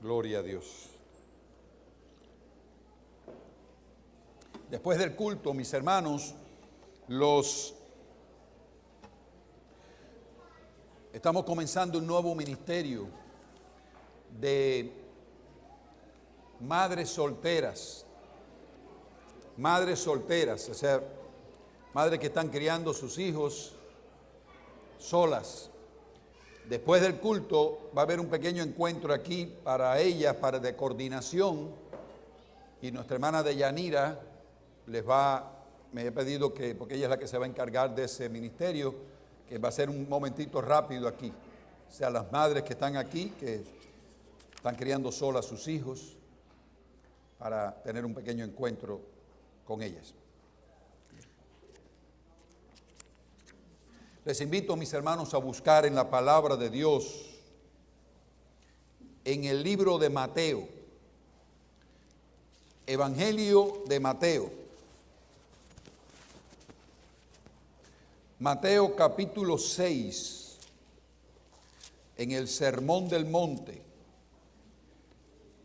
Gloria a Dios. Después del culto, mis hermanos, estamos comenzando un nuevo ministerio de madres solteras, o sea, madres que están criando sus hijos solas. Después del culto va a haber un pequeño encuentro aquí para ellas, de coordinación, y nuestra hermana Deyanira me ha pedido que, porque ella es la que se va a encargar de ese ministerio, que va a ser un momentito rápido aquí. O sea, las madres que están aquí, que están criando solas sus hijos, para tener un pequeño encuentro con ellas. Les invito, mis hermanos, a buscar en la palabra de Dios, en el libro de Mateo, Evangelio de Mateo. Mateo capítulo 6, en el Sermón del Monte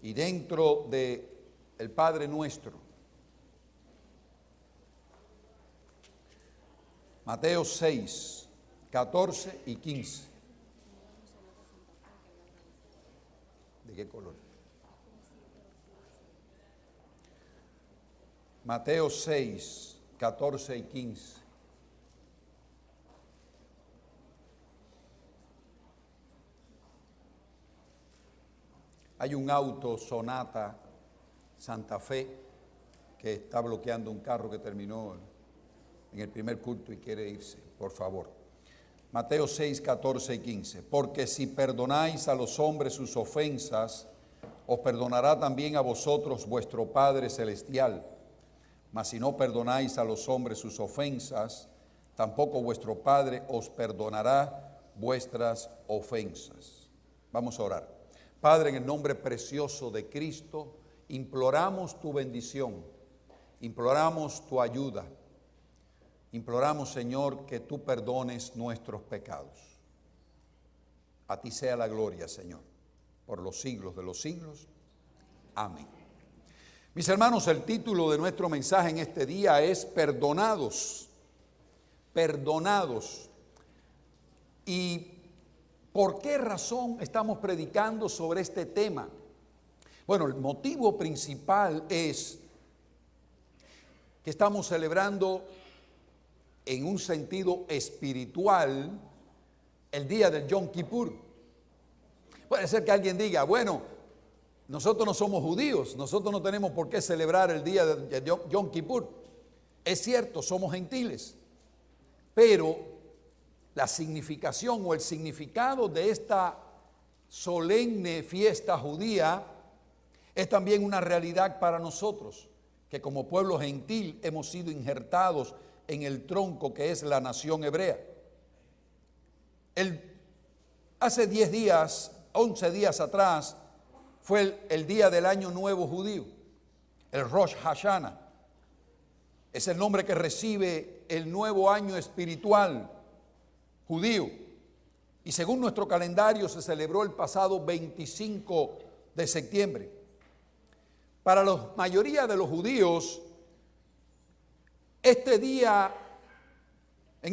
y dentro de el Padre Nuestro. Mateo 6, 14 y 15. ¿De qué color? Mateo 6, 14 y 15. Hay un auto Sonata Santa Fe que está bloqueando un carro que terminó en el primer culto y quiere irse, por favor. Mateo 6, 14 y 15. Porque si perdonáis a los hombres sus ofensas, os perdonará también a vosotros vuestro Padre Celestial. Mas si no perdonáis a los hombres sus ofensas, tampoco vuestro Padre os perdonará vuestras ofensas. Vamos a orar. Padre, en el nombre precioso de Cristo, imploramos tu bendición, imploramos tu ayuda. Imploramos, Señor, que tú perdones nuestros pecados. A ti sea la gloria, Señor, por los siglos de los siglos. Amén. Mis hermanos, el título de nuestro mensaje en este día es Perdonados. Perdonados. ¿Y por qué razón estamos predicando sobre este tema? Bueno, el motivo principal es que estamos celebrando en un sentido espiritual el día del Yom Kippur. Puede ser que alguien diga, bueno, nosotros no somos judíos, nosotros no tenemos por qué celebrar el día de Yom Kippur. Es cierto, somos gentiles, pero la significación o el significado de esta solemne fiesta judía es también una realidad para nosotros, que como pueblo gentil hemos sido injertados en el tronco que es la nación hebrea. Hace 10 días, 11 días atrás, fue el día del año nuevo judío, el Rosh Hashanah. Es el nombre que recibe el nuevo año espiritual judío. Y según nuestro calendario se celebró el pasado 25 de septiembre. Para la mayoría de los judíos, en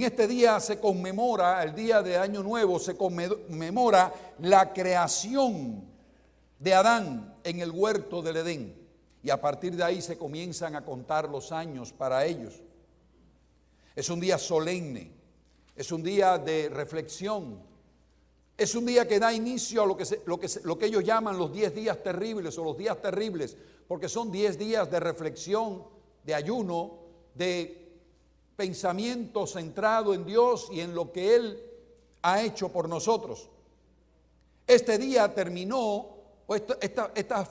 este día se conmemora, el día de Año Nuevo, se conmemora la creación de Adán en el huerto del Edén. Y a partir de ahí se comienzan a contar los años para ellos. Es un día solemne, es un día de reflexión, es un día que da inicio a lo que ellos llaman los 10 días terribles o los días terribles, porque son 10 días de reflexión, de ayuno, de pensamiento centrado en Dios y en lo que Él ha hecho por nosotros. Este día terminó, esta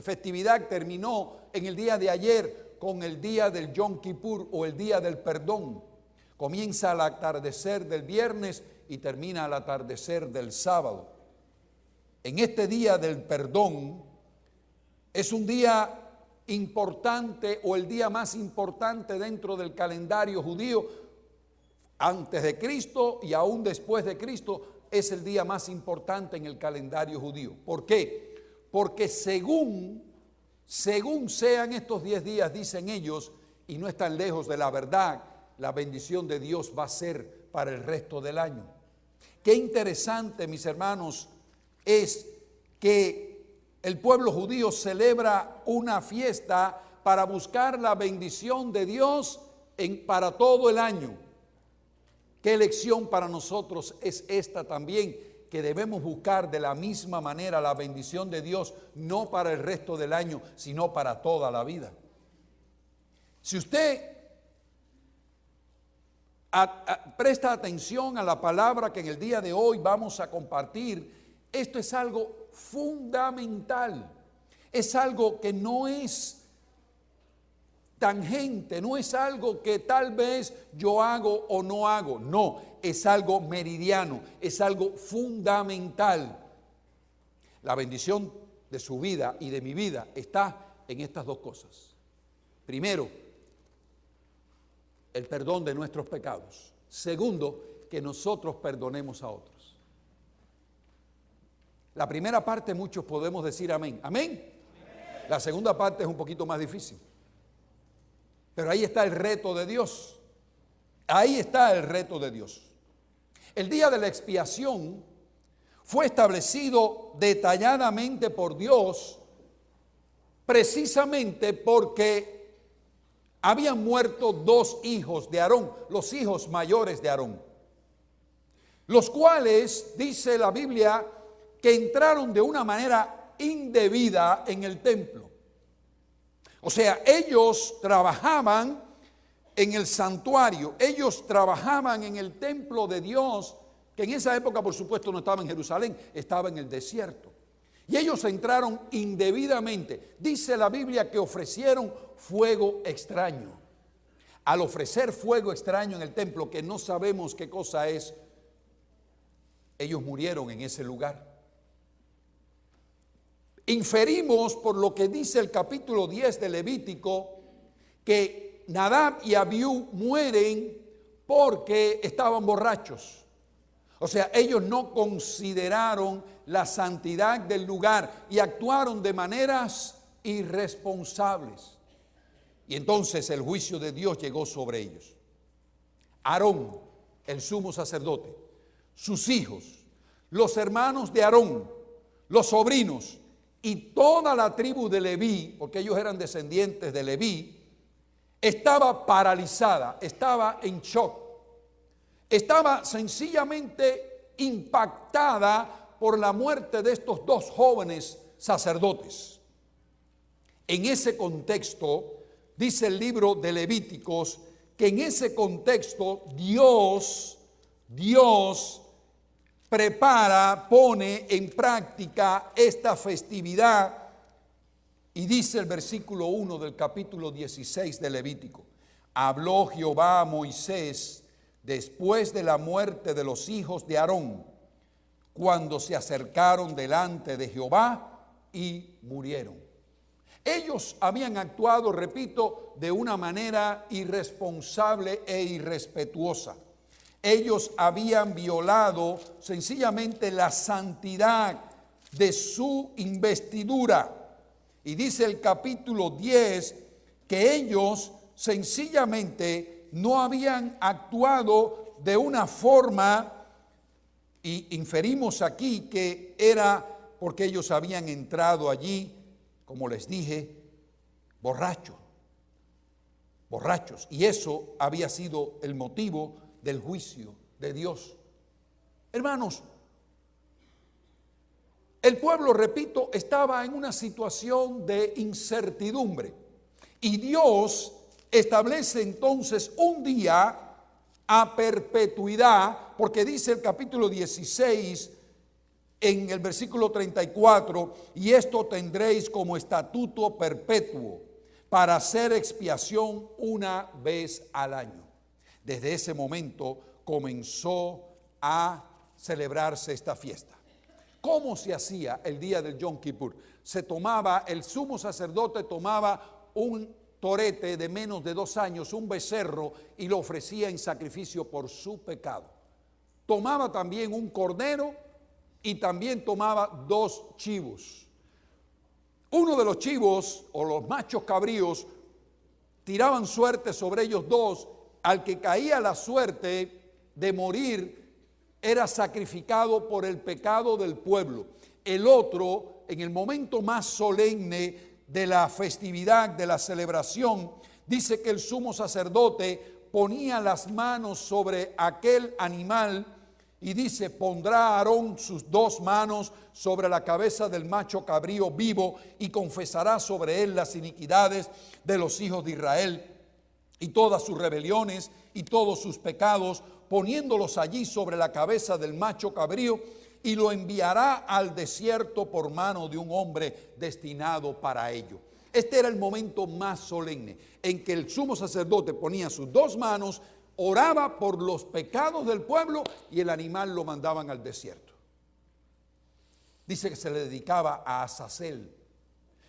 festividad terminó en el día de ayer con el día del Yom Kippur o el día del perdón. Comienza al atardecer del viernes y termina al atardecer del sábado. En este día del perdón es un día importante o el día más importante dentro del calendario judío. Antes de Cristo y aún después de Cristo es el día más importante en el calendario judío. ¿Por qué? porque según sean estos 10 días, dicen ellos, y no están lejos de la verdad, la bendición de Dios va a ser para el resto del año. Qué interesante, mis hermanos, es que el pueblo judío celebra una fiesta para buscar la bendición de Dios para todo el año. Qué lección para nosotros es esta también, que debemos buscar de la misma manera la bendición de Dios, no para el resto del año, sino para toda la vida. Si usted presta atención a la palabra que en el día de hoy vamos a compartir, esto es algo fundamental, es algo que no es tangente, no es algo que tal vez yo hago o no hago, no, es algo meridiano, es algo fundamental. La bendición de su vida y de mi vida está en estas dos cosas. Primero, el perdón de nuestros pecados. Segundo, que nosotros perdonemos a otros. La primera parte muchos podemos decir amén. ¿Amén? La segunda parte es un poquito más difícil. Pero ahí está el reto de Dios. Ahí está el reto de Dios. El día de la expiación fue establecido detalladamente por Dios precisamente porque habían muerto 2 hijos de Aarón, los hijos mayores de Aarón, los cuales, dice la Biblia, que entraron de una manera indebida en el templo. O sea, ellos trabajaban en el santuario, ellos trabajaban en el templo de Dios, que en esa época por supuesto no estaba en Jerusalén, estaba en el desierto. Y ellos entraron indebidamente. Dice la Biblia que ofrecieron fuego extraño. Al ofrecer fuego extraño en el templo, que no sabemos qué cosa es, ellos murieron en ese lugar. Inferimos por lo que dice el capítulo 10 de Levítico que Nadab y Abiú mueren porque estaban borrachos. O sea, ellos no consideraron la santidad del lugar y actuaron de maneras irresponsables. Y entonces el juicio de Dios llegó sobre ellos. Aarón, el sumo sacerdote, sus hijos, los hermanos de Aarón, los sobrinos, y toda la tribu de Leví, porque ellos eran descendientes de Leví, estaba paralizada, estaba en shock, estaba sencillamente impactada por la muerte de estos 2 jóvenes sacerdotes. En ese contexto, dice el libro de Levíticos, que en ese contexto Dios prepara, pone en práctica esta festividad, y dice el versículo 1 del capítulo 16 de Levítico: habló Jehová a Moisés después de la muerte de los hijos de Aarón, cuando se acercaron delante de Jehová y murieron. Ellos habían actuado, repito, de una manera irresponsable e irrespetuosa. Ellos habían violado sencillamente la santidad de su investidura. Y dice el capítulo 10 que ellos sencillamente no habían actuado de una forma, y inferimos aquí que era porque ellos habían entrado allí, como les dije, borrachos. Y eso había sido el motivo del juicio de Dios. Hermanos, el pueblo, repito, estaba en una situación de incertidumbre. Y Dios establece entonces un día a perpetuidad, porque dice el capítulo 16 en el versículo 34, y esto tendréis como estatuto perpetuo para hacer expiación una vez al año. Desde ese momento comenzó a celebrarse esta fiesta. ¿Cómo se hacía el día del Yom Kippur? Se tomaba, el sumo sacerdote tomaba un torete de menos de 2 años, un becerro, y lo ofrecía en sacrificio por su pecado. Tomaba también un cordero y también tomaba 2 chivos. uno de los chivos o los machos cabríos tiraban suerte sobre ellos dos. Al que caía la suerte de morir era sacrificado por el pecado del pueblo. El otro, en el momento más solemne de la festividad, de la celebración, dice que el sumo sacerdote ponía las manos sobre aquel animal y dice: pondrá Aarón sus dos manos sobre la cabeza del macho cabrío vivo y confesará sobre él las iniquidades de los hijos de Israel y todas sus rebeliones y todos sus pecados, poniéndolos allí sobre la cabeza del macho cabrío, y lo enviará al desierto por mano de un hombre destinado para ello. Este era el momento más solemne en que el sumo sacerdote ponía sus dos manos, oraba por los pecados del pueblo y el animal lo mandaban al desierto. Dice que se le dedicaba a Azazel.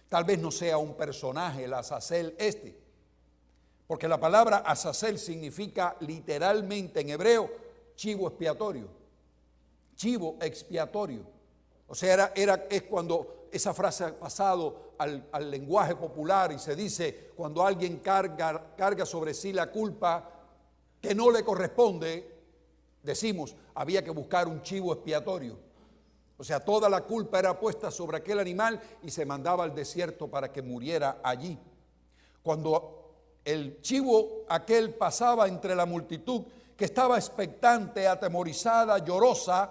Tal vez no sea un personaje el Azazel porque la palabra Azazel significa literalmente en hebreo chivo expiatorio. Chivo expiatorio. O sea, es cuando esa frase ha pasado al lenguaje popular y se dice cuando alguien carga sobre sí la culpa que no le corresponde, decimos, había que buscar un chivo expiatorio. O sea, toda la culpa era puesta sobre aquel animal y se mandaba al desierto para que muriera allí. Cuando el chivo aquel pasaba entre la multitud que estaba expectante, atemorizada, llorosa,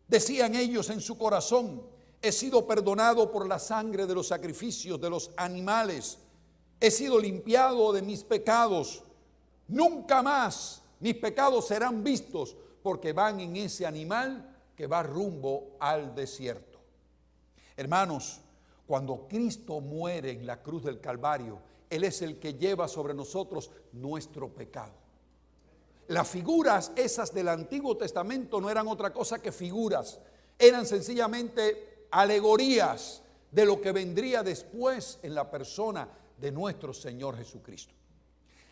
decían ellos en su corazón: he sido perdonado por la sangre de los sacrificios de los animales, he sido limpiado de mis pecados, nunca más mis pecados serán vistos, porque van en ese animal que va rumbo al desierto. Hermanos, cuando Cristo muere en la cruz del Calvario, Él es el que lleva sobre nosotros nuestro pecado. Las figuras esas del Antiguo Testamento no eran otra cosa que figuras, eran sencillamente alegorías de lo que vendría después en la persona de nuestro Señor Jesucristo.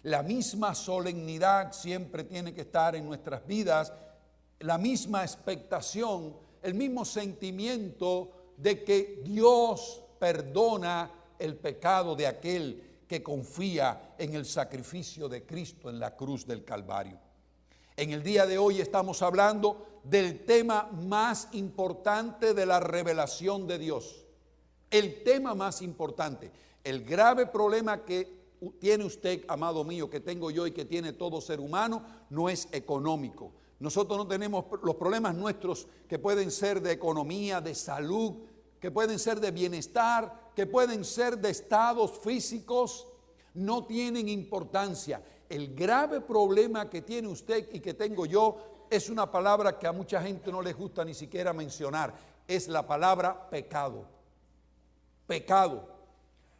La misma solemnidad siempre tiene que estar en nuestras vidas, la misma expectación, el mismo sentimiento de que Dios perdona el pecado de aquel que confía en el sacrificio de Cristo en la cruz del Calvario. En el día de hoy estamos hablando del tema más importante de la revelación de Dios. El tema más importante, el grave problema que tiene usted, amado mío, que tengo yo y que tiene todo ser humano, no es económico. Nosotros no tenemos los problemas nuestros que pueden ser de economía, de salud, que pueden ser de bienestar, que pueden ser de estados físicos, no tienen importancia. El grave problema que tiene usted y que tengo yo es una palabra que a mucha gente no les gusta ni siquiera mencionar. Es la palabra pecado. Pecado.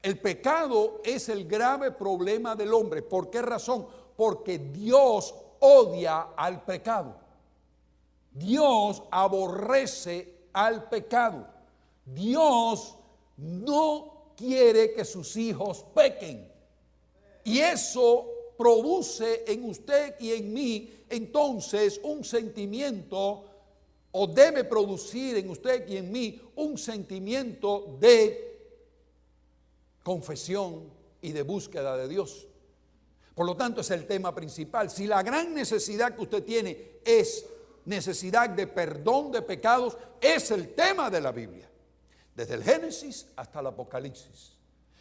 El pecado es el grave problema del hombre. ¿Por qué razón? Porque Dios odia al pecado. Dios aborrece al pecado. Dios no quiere que sus hijos pequen. Y eso produce en usted y en mí entonces un sentimiento, o debe producir en usted y en mí un sentimiento de confesión y de búsqueda de Dios. Por lo tanto, es el tema principal. Si la gran necesidad que usted tiene es necesidad de perdón de pecados, es el tema de la Biblia. Desde el Génesis hasta el Apocalipsis.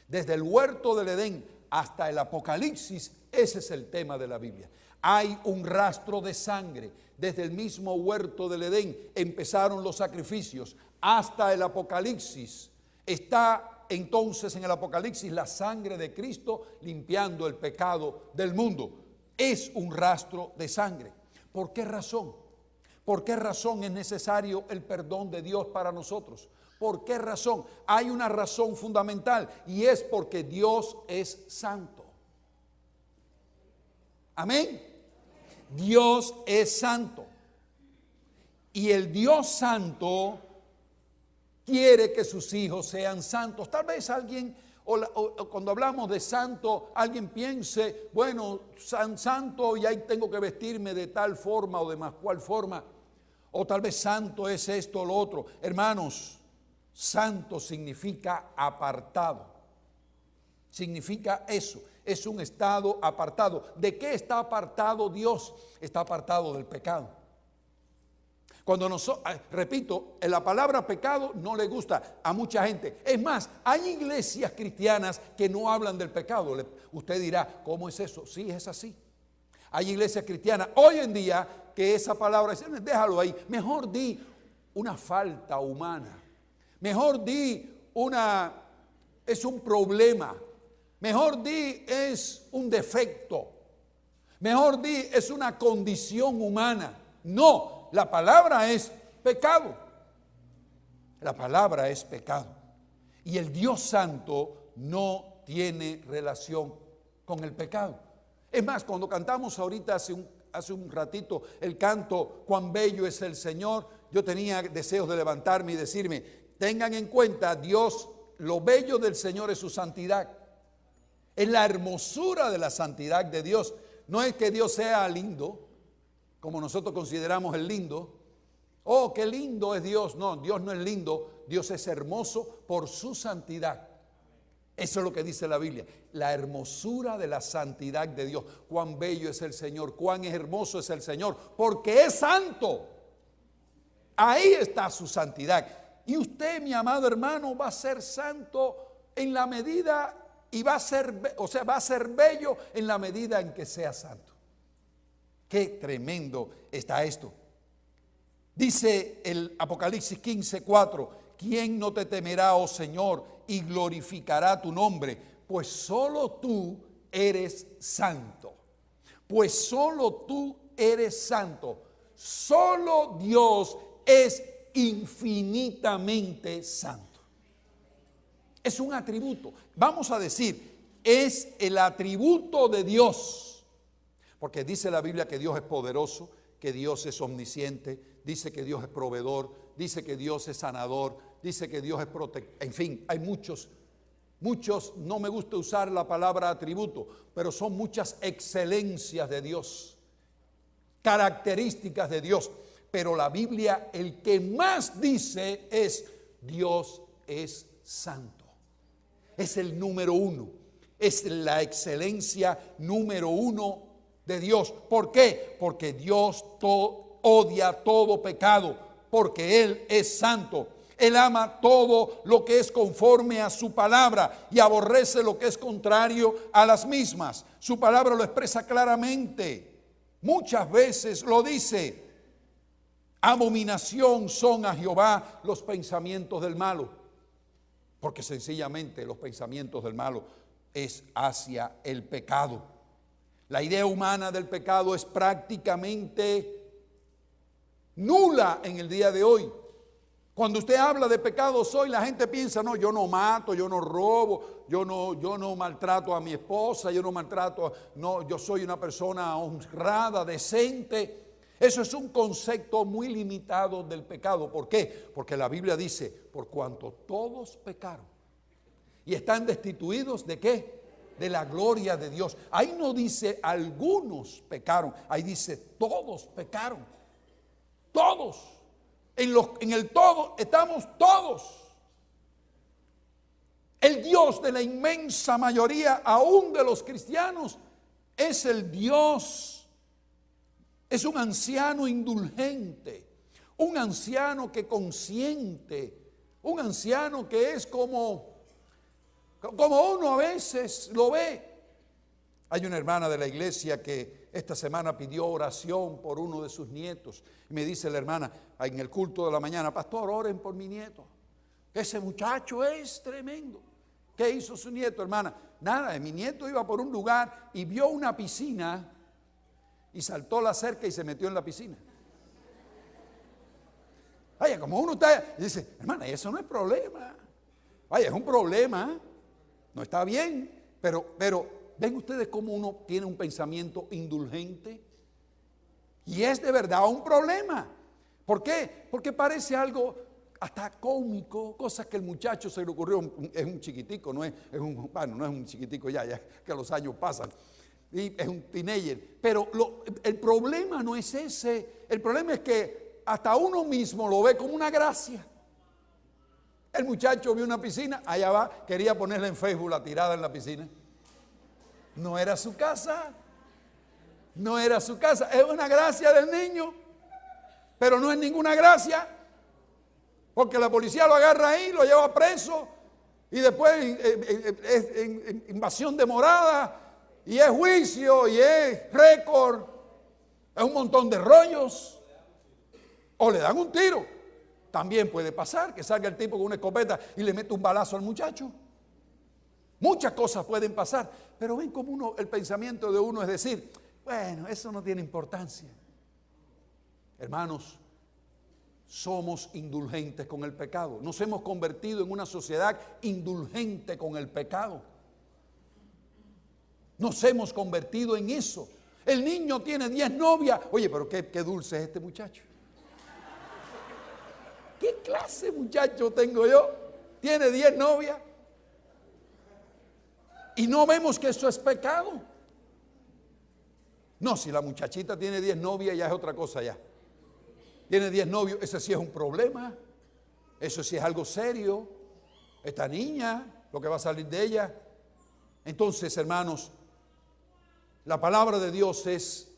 Desde el huerto del Edén hasta el Apocalipsis, ese es el tema de la Biblia. Hay un rastro de sangre. Desde el mismo huerto del Edén empezaron los sacrificios hasta el Apocalipsis. Está entonces en el Apocalipsis la sangre de Cristo limpiando el pecado del mundo. Es un rastro de sangre. ¿Por qué razón? ¿Por qué razón es necesario el perdón de Dios para nosotros? ¿Por qué razón? Hay una razón fundamental y es porque Dios es santo. Amén. Dios es santo. Y el Dios santo quiere que sus hijos sean santos. Tal vez alguien, cuando hablamos de santo, alguien piense, bueno, santo y ahí tengo que vestirme de tal forma o de más cual forma. O tal vez santo es esto o lo otro. Hermanos, Santo significa apartado. Significa eso. Es un estado apartado. ¿De qué está apartado Dios? Está apartado del pecado. Cuando repito, la palabra pecado no le gusta a mucha gente. Es más, hay iglesias cristianas que no hablan del pecado. Usted dirá, ¿cómo es eso? Sí, es así. Hay iglesias cristianas hoy en día que esa palabra, déjalo ahí. Mejor di una falta humana. Mejor di es un problema. Mejor di es un defecto. Mejor di es una condición humana. No. La palabra es pecado. La palabra es pecado. Y el Dios Santo no tiene relación con el pecado. Es más, cuando cantamos ahorita hace un ratito el canto "Cuán bello es el Señor", yo tenía deseos de levantarme y decirme, tengan en cuenta, Dios, lo bello del Señor es su santidad. Es la hermosura de la santidad de Dios. No es que Dios sea lindo, como nosotros consideramos el lindo. Oh, qué lindo es Dios. No, Dios no es lindo. Dios es hermoso por su santidad. Eso es lo que dice la Biblia. La hermosura de la santidad de Dios. Cuán bello es el Señor. Cuán hermoso es el Señor. Porque es santo. Ahí está su santidad. Y usted, mi amado hermano, va a ser santo en la medida y va a ser bello en la medida en que sea santo. Qué tremendo está esto. Dice el Apocalipsis 15:4, ¿quién no te temerá, oh Señor, y glorificará tu nombre? Pues solo tú eres santo. Pues solo tú eres santo. Solo Dios es infinitamente santo. Es un atributo. Vamos a decir, es el atributo de Dios. Porque dice la Biblia que Dios es poderoso, que Dios es omnisciente, dice que Dios es proveedor, dice que Dios es sanador, dice que Dios es protector. En fin, hay muchos, no me gusta usar la palabra atributo, pero son muchas excelencias de Dios, características de Dios. Pero la Biblia, el que más dice es Dios es santo. Es el número uno, es la excelencia número uno de Dios. ¿Por qué? Porque Dios odia todo pecado, porque Él es santo. Él ama todo lo que es conforme a su palabra y aborrece lo que es contrario a las mismas. Su palabra lo expresa claramente. Muchas veces lo dice. Abominación son a Jehová los pensamientos del malo, porque sencillamente los pensamientos del malo es hacia el pecado. La idea humana del pecado es prácticamente nula en el día de hoy. Cuando usted habla de pecados hoy, la gente piensa, no, yo no mato, yo no robo, yo no maltrato a mi esposa, yo soy una persona honrada, decente. Eso es un concepto muy limitado del pecado. ¿Por qué? Porque la Biblia dice, por cuanto todos pecaron y están destituidos ¿de qué? De la gloria de Dios. Ahí no dice algunos pecaron, ahí dice todos pecaron. Todos. En el todo estamos todos. El Dios de la inmensa mayoría, aún de los cristianos, es el Dios. Es un anciano indulgente, un anciano que consiente, un anciano que es como uno a veces lo ve. Hay una hermana de la iglesia que esta semana pidió oración por uno de sus nietos. Y me dice la hermana en el culto de la mañana, pastor, oren por mi nieto. Ese muchacho es tremendo. ¿Qué hizo su nieto, hermana? Nada, mi nieto iba por un lugar y vio una piscina y saltó la cerca y se metió en la piscina. Vaya, como uno está, y dice, hermana, eso no es problema. Vaya, es un problema, no está bien, pero ven ustedes cómo uno tiene un pensamiento indulgente. Y es de verdad un problema. ¿Por qué? Porque parece algo hasta cómico, cosas que el muchacho se le ocurrió. Es un chiquitico, no es un chiquitico ya que los años pasan. Y es un teenager. Pero el problema no es ese. El problema es que hasta uno mismo lo ve como una gracia. El muchacho vio una piscina, allá va, quería ponerla en Facebook, la tirada en la piscina. No era su casa. No era su casa. Es una gracia del niño, pero no es ninguna gracia, porque la policía lo agarra ahí, lo lleva preso, y después es invasión de morada, y es juicio, y es récord, es un montón de rollos, o le dan un tiro. También puede pasar que salga el tipo con una escopeta y le mete un balazo al muchacho. Muchas cosas pueden pasar, pero ven como el pensamiento de uno es decir, bueno, eso no tiene importancia. Hermanos, somos indulgentes con el pecado. Nos hemos convertido en una sociedad indulgente con el pecado. Nos hemos convertido en eso. El niño tiene 10 novias. Oye, pero qué dulce es este muchacho. ¿Qué clase de muchacho tengo yo? Tiene 10 novias. Y no vemos que eso es pecado. No, si la muchachita tiene 10 novias ya es otra cosa ya. Tiene 10 novios, ese sí es un problema. Eso sí es algo serio. Esta niña, lo que va a salir de ella. Entonces, hermanos, la palabra de Dios es,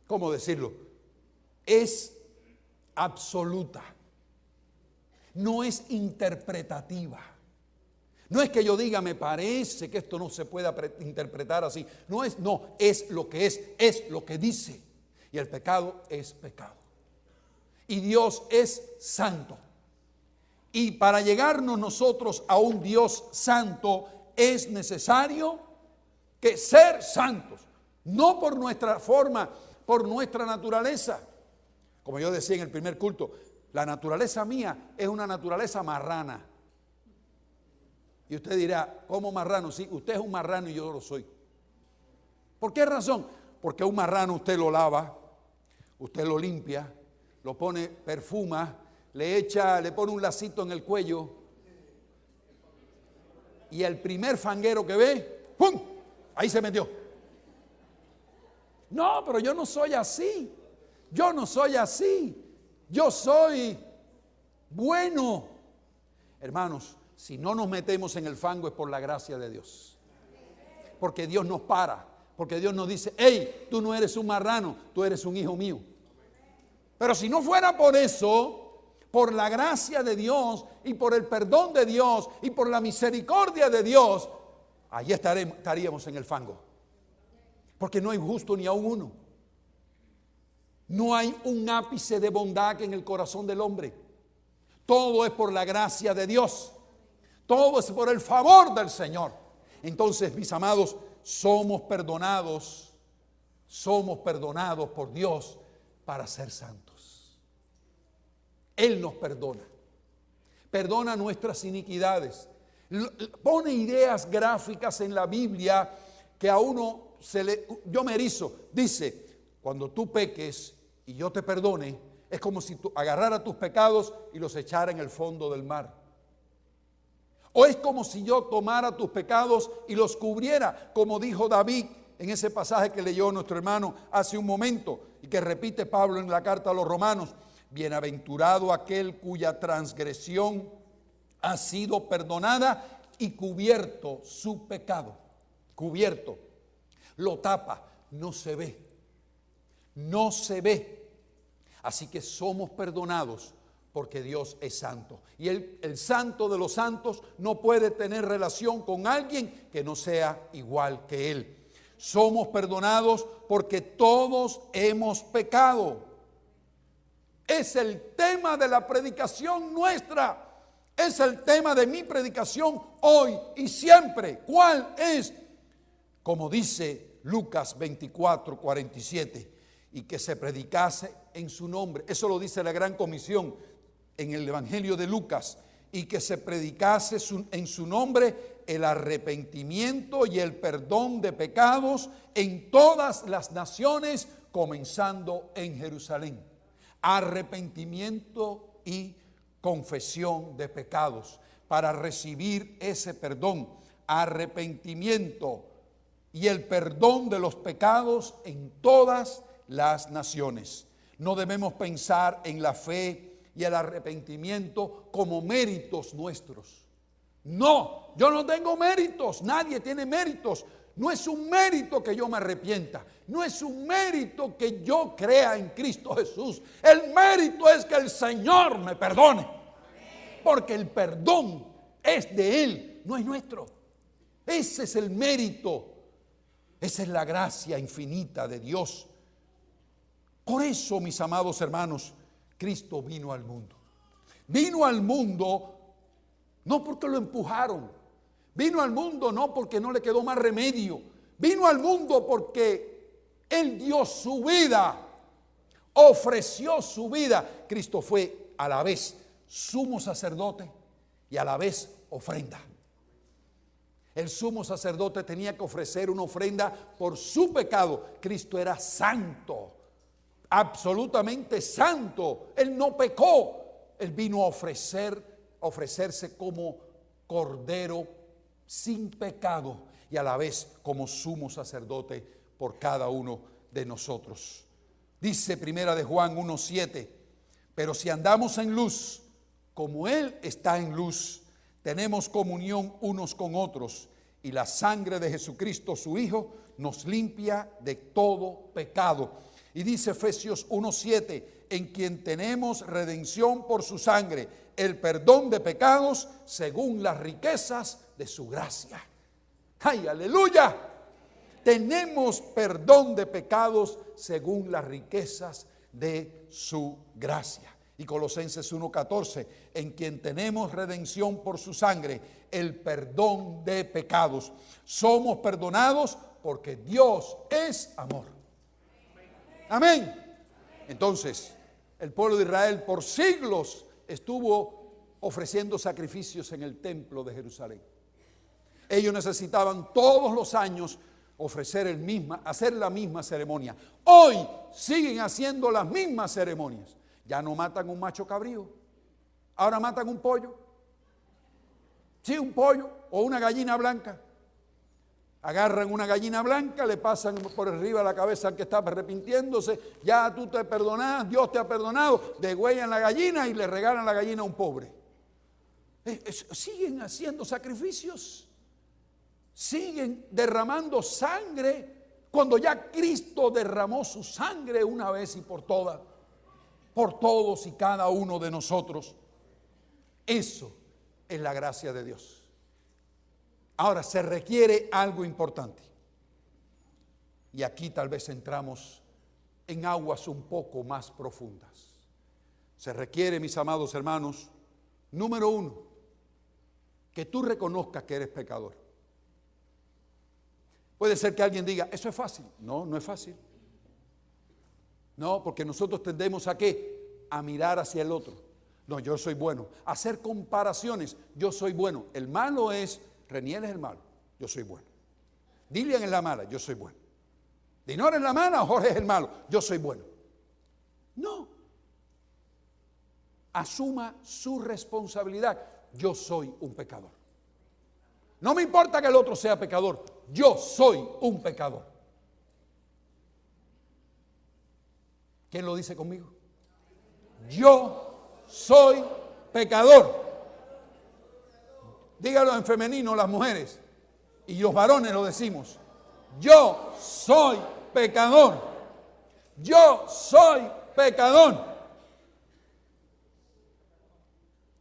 ¿cómo decirlo? Es absoluta. No es interpretativa. No es que yo diga, me parece que esto no se pueda interpretar así. No, es lo que es lo que dice. Y el pecado es pecado. Y Dios es santo. Y para llegarnos nosotros a un Dios santo es necesario que ser santos. No por nuestra forma, por nuestra naturaleza. Como yo decía en el primer culto, la naturaleza mía es una naturaleza marrana. Y usted dirá, ¿cómo marrano? Sí, usted es un marrano y yo lo soy. ¿Por qué razón? Porque un marrano usted lo lava, usted lo limpia, lo pone, perfuma, le pone un lacito en el cuello. Y el primer fanguero que ve, ¡pum!, ahí se metió. No, pero yo no soy así. Yo no soy así. Yo soy bueno. Hermanos, si no nos metemos en el fango es por la gracia de Dios. Porque Dios nos para. Porque Dios nos dice, hey, tú no eres un marrano, tú eres un hijo mío. Pero si no fuera por eso, por la gracia de Dios y por el perdón de Dios y por la misericordia de Dios, allí estaríamos en el fango. Porque no hay justo ni aún uno. No hay un ápice de bondad en el corazón del hombre. Todo es por la gracia de Dios. Todo es por el favor del Señor. Entonces, mis amados, somos perdonados por Dios para ser santos. Él nos perdona nuestras iniquidades, pone ideas gráficas en la Biblia que a uno yo me erizo. Dice, cuando tú peques y yo te perdone, es como si tú agarrara tus pecados y los echara en el fondo del mar. O es como si yo tomara tus pecados y los cubriera, como dijo David en ese pasaje que leyó nuestro hermano hace un momento y que repite Pablo en la carta a los Romanos. Bienaventurado aquel cuya transgresión ha sido perdonada y cubierto su pecado. Cubierto. Lo tapa, no se ve. No se ve. Así que somos perdonados porque Dios es santo. Y el santo de los santos no puede tener relación con alguien que no sea igual que Él. Somos perdonados porque todos hemos pecado. Es el tema de la predicación nuestra. Es el tema de mi predicación hoy y siempre. ¿Cuál es? Como dice Lucas 24:47, y que se predicase en su nombre. Eso lo dice la Gran Comisión en el Evangelio de Lucas. Y que se predicase en su nombre el arrepentimiento y el perdón de pecados en todas las naciones, comenzando en Jerusalén. Arrepentimiento y confesión de pecados para recibir ese perdón. Arrepentimiento y el perdón de los pecados en todas las naciones. No debemos pensar en la fe y el arrepentimiento como méritos nuestros. No, yo no tengo méritos, nadie tiene méritos. No es un mérito que yo me arrepienta, no es un mérito que yo crea en Cristo Jesús. El mérito es que el Señor me perdone, porque el perdón es de Él, no es nuestro. Ese es el mérito, esa es la gracia infinita de Dios. Por eso, mis amados hermanos, Cristo vino al mundo. Vino al mundo no porque lo empujaron. Vino al mundo no porque no le quedó más remedio. Vino al mundo porque Él dio su vida, ofreció su vida. Cristo fue a la vez sumo sacerdote y a la vez ofrenda. El sumo sacerdote tenía que ofrecer una ofrenda por su pecado. Cristo era santo, absolutamente santo. Él no pecó. Él vino a ofrecerse como cordero sin pecado y a la vez como sumo sacerdote por cada uno de nosotros. Dice Primera de Juan 1:7, pero si andamos en luz, como Él está en luz, tenemos comunión unos con otros, y la sangre de Jesucristo, su Hijo, nos limpia de todo pecado. Y dice Efesios 1:7, en quien tenemos redención por su sangre, el perdón de pecados según las riquezas de su gracia. ¡Ay, aleluya! Tenemos perdón de pecados según las riquezas de su gracia. Y Colosenses 1:14, en quien tenemos redención por su sangre, el perdón de pecados. Somos perdonados porque Dios es amor. Amén. Entonces, el pueblo de Israel por siglos estuvo ofreciendo sacrificios en el templo de Jerusalén. Ellos necesitaban todos los años hacer la misma ceremonia. Hoy siguen haciendo las mismas ceremonias. Ya no matan un macho cabrío, ahora matan un pollo. Sí, un pollo o una gallina blanca. Agarran una gallina blanca, le pasan por arriba la cabeza al que está arrepintiéndose. Ya tú te perdonás, Dios te ha perdonado. Degüellan la gallina y le regalan la gallina a un pobre. Siguen haciendo sacrificios. Siguen derramando sangre cuando ya Cristo derramó su sangre una vez y por todas, por todos y cada uno de nosotros. Eso es la gracia de Dios. Ahora se requiere algo importante. Y aquí tal vez entramos en aguas un poco más profundas. Se requiere, mis amados hermanos, número uno, que tú reconozcas que eres pecador. Puede ser que alguien diga, eso es fácil. No, no es fácil. No, porque nosotros tendemos ¿a qué? A mirar hacia el otro. No, yo soy bueno. Hacer comparaciones, yo soy bueno. El malo es, Reniel es el malo, yo soy bueno. Dilian es la mala, yo soy bueno. Dinora es la mala, Jorge es el malo, yo soy bueno. No. Asuma su responsabilidad. Yo soy un pecador. No me importa que el otro sea pecador, yo soy un pecador. ¿Quién lo dice conmigo? Yo soy pecador. Dígalo en femenino las mujeres y los varones lo decimos. Yo soy pecador. Yo soy pecador.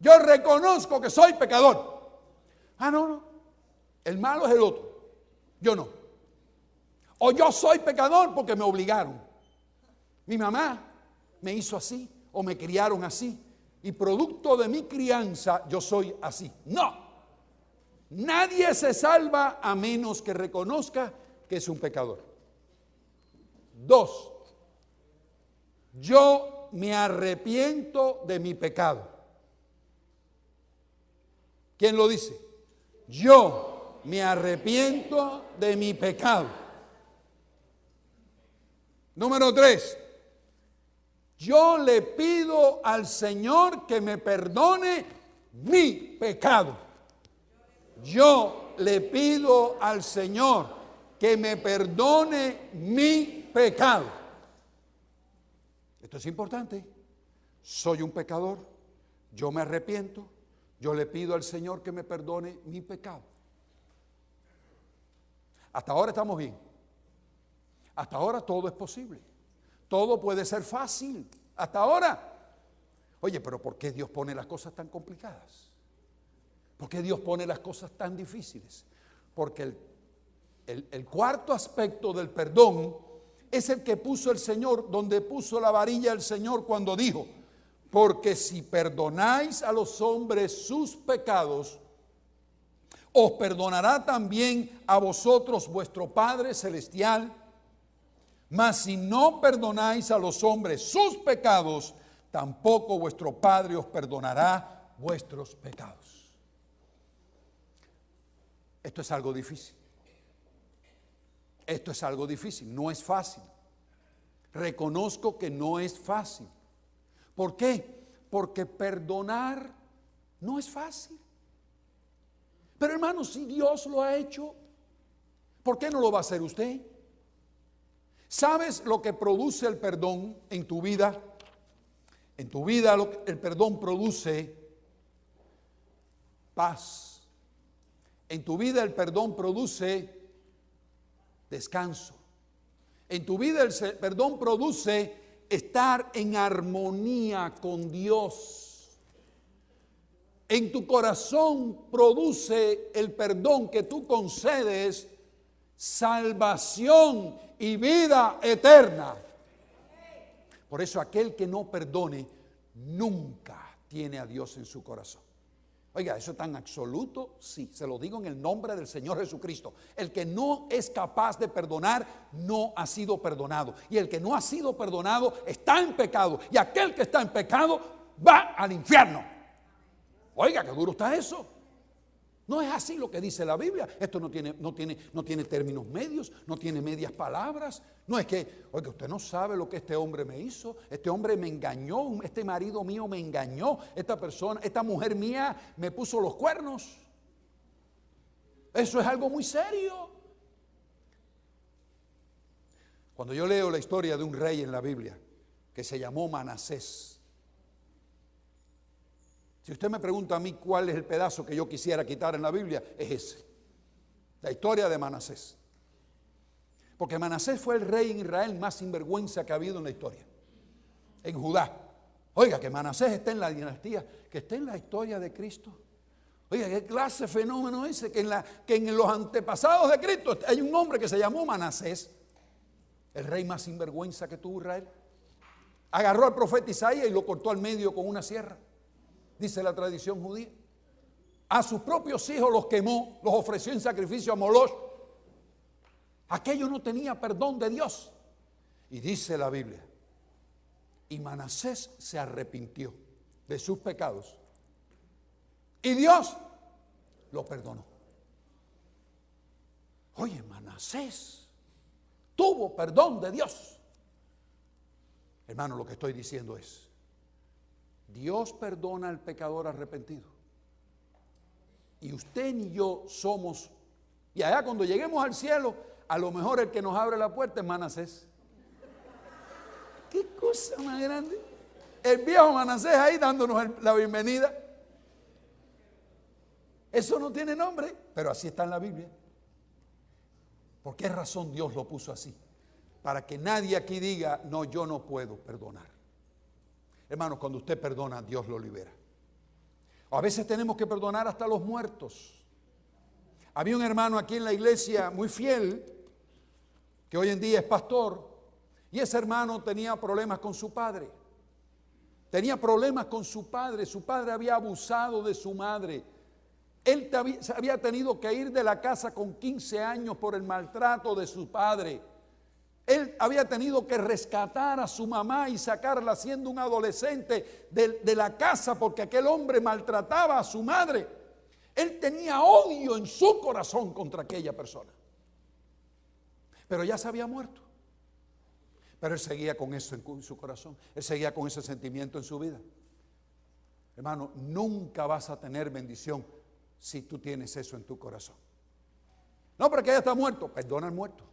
Yo reconozco que soy pecador. Ah, no. El malo es el otro. Yo no. O yo soy pecador porque me obligaron. Mi mamá me hizo así o me criaron así. Y producto de mi crianza yo soy así. No. Nadie se salva a menos que reconozca que es un pecador. 2. Yo me arrepiento de mi pecado. ¿Quién lo dice? Yo me arrepiento de mi pecado. Número 3. Yo le pido al Señor que me perdone mi pecado. Yo le pido al Señor que me perdone mi pecado. Esto es importante. soy un pecador, yo me arrepiento, yo le pido al Señor que me perdone mi pecado. Hasta ahora estamos bien. Hasta ahora todo es posible. Todo puede ser fácil. Hasta ahora. Oye, pero ¿por qué Dios pone las cosas tan complicadas? ¿Por qué Dios pone las cosas tan difíciles? Porque el cuarto aspecto del perdón es el que puso el Señor, donde puso la varilla el Señor cuando dijo: porque si perdonáis a los hombres sus pecados, os perdonará también a vosotros vuestro Padre Celestial. Mas si no perdonáis a los hombres sus pecados, tampoco vuestro Padre os perdonará vuestros pecados. Esto es algo difícil. Esto es algo difícil, no es fácil. Reconozco que no es fácil. ¿Por qué? Porque perdonar no es fácil. Pero hermano, si Dios lo ha hecho, ¿por qué no lo va a hacer usted? ¿Sabes lo que produce el perdón en tu vida? En tu vida el perdón produce paz. En tu vida el perdón produce descanso. En tu vida el perdón produce estar en armonía con Dios. En tu corazón produce el perdón que tú concedes salvación y vida eterna. Por eso aquel que no perdone nunca tiene a Dios en su corazón. Oiga, ¿eso es tan absoluto? Sí, se lo digo en el nombre del Señor Jesucristo. El que no es capaz de perdonar no ha sido perdonado. Y el que no ha sido perdonado está en pecado. Y aquel que está en pecado va al infierno. Oiga, qué duro está eso. No es así lo que dice la Biblia. Esto no tiene términos medios, no tiene medias palabras. No es que, oiga, usted no sabe lo que este hombre me hizo. Este hombre me engañó, este marido mío me engañó, esta persona, esta mujer mía me puso los cuernos. Eso es algo muy serio. Cuando yo leo la historia de un rey en la Biblia que se llamó Manasés, si usted me pregunta a mí cuál es el pedazo que yo quisiera quitar en la Biblia, es ese. La historia de Manasés. Porque Manasés fue el rey en Israel más sinvergüenza que ha habido en la historia. En Judá. Oiga, que Manasés esté en la dinastía, que esté en la historia de Cristo. Oiga, qué clase de fenómeno ese, que en los antepasados de Cristo hay un hombre que se llamó Manasés, el rey más sinvergüenza que tuvo Israel. Agarró al profeta Isaías y lo cortó al medio con una sierra. Dice la tradición judía. A sus propios hijos los quemó, los ofreció en sacrificio a Moloch. Aquello no tenía perdón de Dios. Y dice la Biblia, y Manasés se arrepintió de sus pecados. Y Dios lo perdonó. Oye, Manasés tuvo perdón de Dios. Hermano, lo que estoy diciendo es, Dios perdona al pecador arrepentido. Y usted ni yo somos. Y allá cuando lleguemos al cielo, a lo mejor el que nos abre la puerta es Manasés. ¿Qué cosa más grande? El viejo Manasés ahí dándonos la bienvenida. Eso no tiene nombre, pero así está en la Biblia. ¿Por qué razón Dios lo puso así? Para que nadie aquí diga, no, yo no puedo perdonar. Hermanos, cuando usted perdona, Dios lo libera. A veces tenemos que perdonar hasta los muertos. Había un hermano aquí en la iglesia muy fiel, que hoy en día es pastor, y ese hermano tenía problemas con su padre. Tenía problemas con su padre había abusado de su madre. Él había tenido que ir de la casa con 15 años por el maltrato de su padre. Él había tenido que rescatar a su mamá y sacarla siendo un adolescente de la casa porque aquel hombre maltrataba a su madre. Él tenía odio en su corazón contra aquella persona. Pero ya se había muerto. Pero él seguía con eso en su corazón. Él seguía con ese sentimiento en su vida. Hermano, nunca vas a tener bendición si tú tienes eso en tu corazón. No, porque ya está muerto. Perdona al muerto.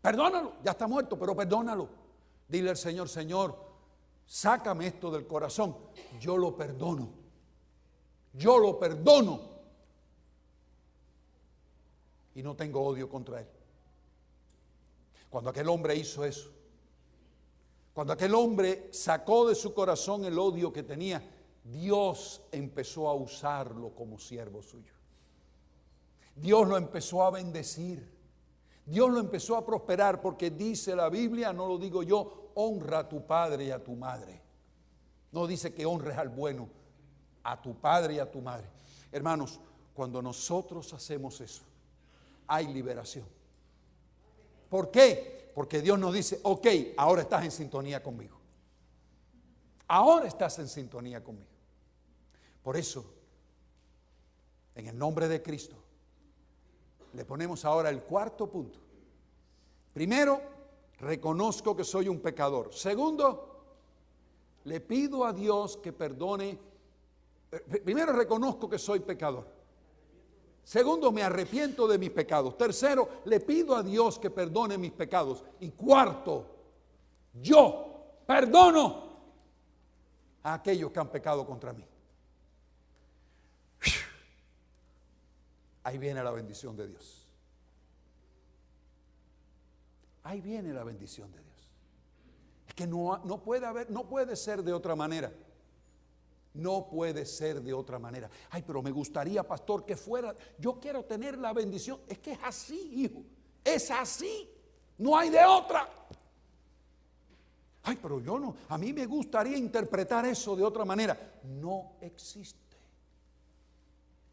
Perdónalo, ya está muerto, pero perdónalo. Dile al Señor, Señor, sácame esto del corazón. Yo lo perdono. Yo lo perdono. Y no tengo odio contra él. Cuando aquel hombre hizo eso, cuando aquel hombre sacó de su corazón el odio que tenía, Dios empezó a usarlo como siervo suyo. Dios lo empezó a bendecir. Dios lo empezó a prosperar, porque dice la Biblia, no lo digo yo, honra a tu padre y a tu madre. No dice que honres al bueno, a tu padre y a tu madre. Hermanos, cuando nosotros hacemos eso, hay liberación. ¿Por qué? Porque Dios nos dice, ok, ahora estás en sintonía conmigo. Ahora estás en sintonía conmigo. Por eso, en el nombre de Cristo, le ponemos ahora el cuarto punto. Primero, reconozco que soy un pecador. Segundo, le pido a Dios que perdone. Primero, reconozco que soy pecador. Segundo, me arrepiento de mis pecados. Tercero, le pido a Dios que perdone mis pecados. Y cuarto, yo perdono a aquellos que han pecado contra mí. Ahí viene la bendición de Dios. Ahí viene la bendición de Dios. Es que no puede ser de otra manera. No puede ser de otra manera. Ay, pero me gustaría, pastor, que fuera. Yo quiero tener la bendición. Es que es así, hijo. Es así. No hay de otra. Ay, pero yo no. A mí me gustaría interpretar eso de otra manera. No existe.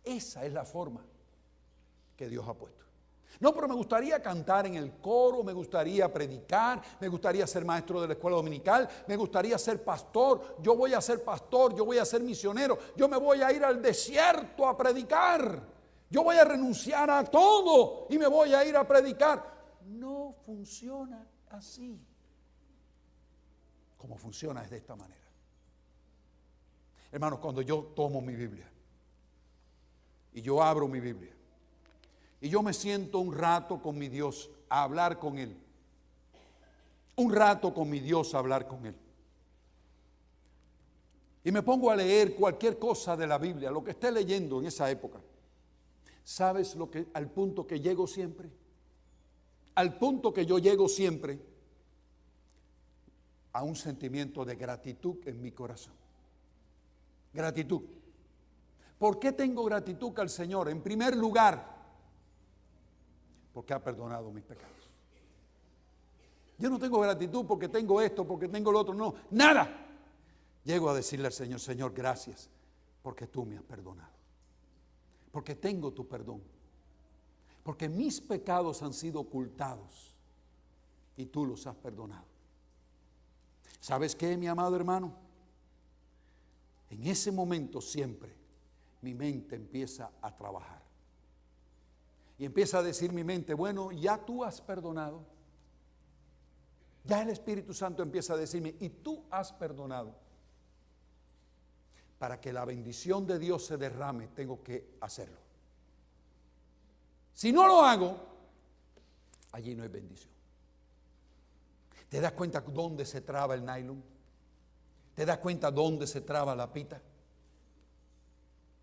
Esa es la forma que Dios ha puesto. No, pero me gustaría cantar en el coro, me gustaría predicar, me gustaría ser maestro de la escuela dominical, me gustaría ser pastor, yo voy a ser pastor, yo voy a ser misionero, yo me voy a ir al desierto a predicar, yo voy a renunciar a todo y me voy a ir a predicar. No funciona así. Como funciona es de esta manera. Hermanos, cuando yo tomo mi Biblia y yo abro mi Biblia, y yo me siento un rato con mi Dios a hablar con Él. Un rato con mi Dios a hablar con Él. Y me pongo a leer cualquier cosa de la Biblia, lo que esté leyendo en esa época. ¿Sabes al punto que llego siempre? Al punto que yo llego siempre a un sentimiento de gratitud en mi corazón. Gratitud. ¿Por qué tengo gratitud al Señor? En primer lugar, porque ha perdonado mis pecados. Yo no tengo gratitud porque tengo esto, porque tengo lo otro, no, nada. Llego a decirle al Señor, Señor, gracias, porque tú me has perdonado. Porque tengo tu perdón. Porque mis pecados han sido ocultados y tú los has perdonado. ¿Sabes qué, mi amado hermano? En ese momento siempre mi mente empieza a trabajar. Y empieza a decir mi mente, bueno, ya tú has perdonado. Ya el Espíritu Santo empieza a decirme, y tú has perdonado. Para que la bendición de Dios se derrame, tengo que hacerlo. Si no lo hago, allí no hay bendición. ¿Te das cuenta dónde se traba el nylon? ¿Te das cuenta dónde se traba la pita?